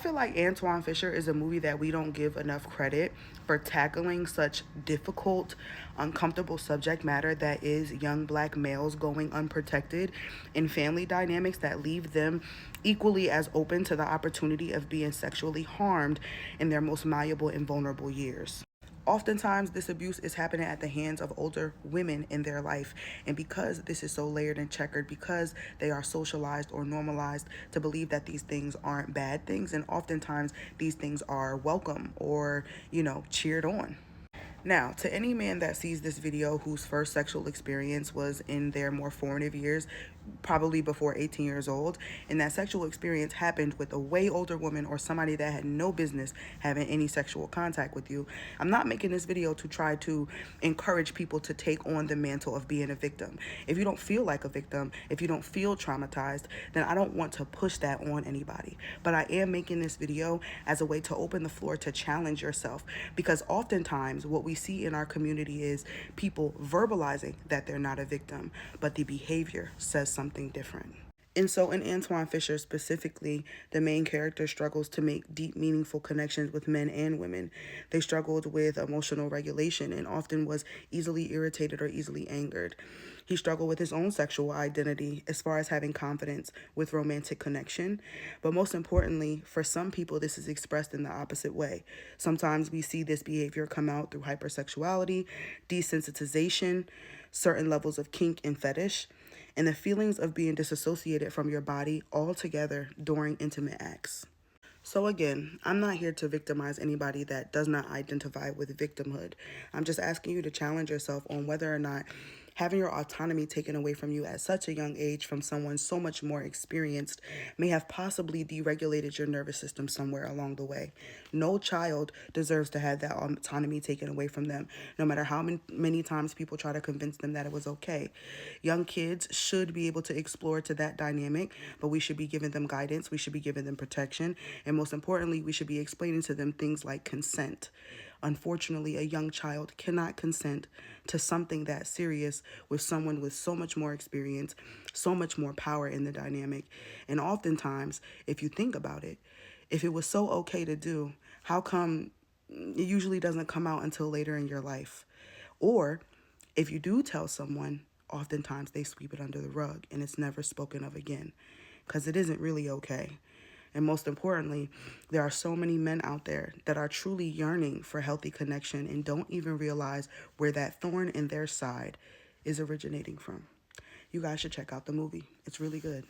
feel like Antoine Fisher is a movie that we don't give enough credit for tackling such difficult, uncomfortable subject matter that is young black males going unprotected in family dynamics that leave them equally as open to the opportunity of being sexually harmed in their most malleable and vulnerable years. Oftentimes, this abuse is happening at the hands of older women in their life. And because this is so layered and checkered, because they are socialized or normalized to believe that these things aren't bad things, and oftentimes these things are welcome or, cheered on. Now, to any man that sees this video whose first sexual experience was in their more formative years, probably before 18 years old, and that sexual experience happened with a way older woman or somebody that had no business having any sexual contact with you, I'm not making this video to try to encourage people to take on the mantle of being a victim. If you don't feel like a victim, if you don't feel traumatized, then I don't want to push that on anybody. But I am making this video as a way to open the floor to challenge yourself, because oftentimes what we see in our community is people verbalizing that they're not a victim, but the behavior says something different. And so in Antoine Fisher specifically, the main character struggles to make deep, meaningful connections with men and women. They struggled with emotional regulation and often was easily irritated or easily angered. He struggled with his own sexual identity as far as having confidence with romantic connection. But most importantly, for some people, this is expressed in the opposite way. Sometimes we see this behavior come out through hypersexuality, desensitization, certain levels of kink and fetish, and the feelings of being disassociated from your body altogether during intimate acts. So again, I'm not here to victimize anybody that does not identify with victimhood. I'm just asking you to challenge yourself on whether or not having your autonomy taken away from you at such a young age from someone so much more experienced may have possibly deregulated your nervous system somewhere along the way. No child deserves to have that autonomy taken away from them, no matter how many times people try to convince them that it was okay. Young kids should be able to explore to that dynamic, but we should be giving them guidance, we should be giving them protection, and most importantly, we should be explaining to them things like consent. Unfortunately, a young child cannot consent to something that serious with someone with so much more experience, so much more power in the dynamic. And oftentimes, if you think about it, if it was so okay to do, how come it usually doesn't come out until later in your life? Or if you do tell someone, oftentimes they sweep it under the rug and it's never spoken of again, because it isn't really okay. And most importantly, there are so many men out there that are truly yearning for healthy connection and don't even realize where that thorn in their side is originating from. You guys should check out the movie. It's really good.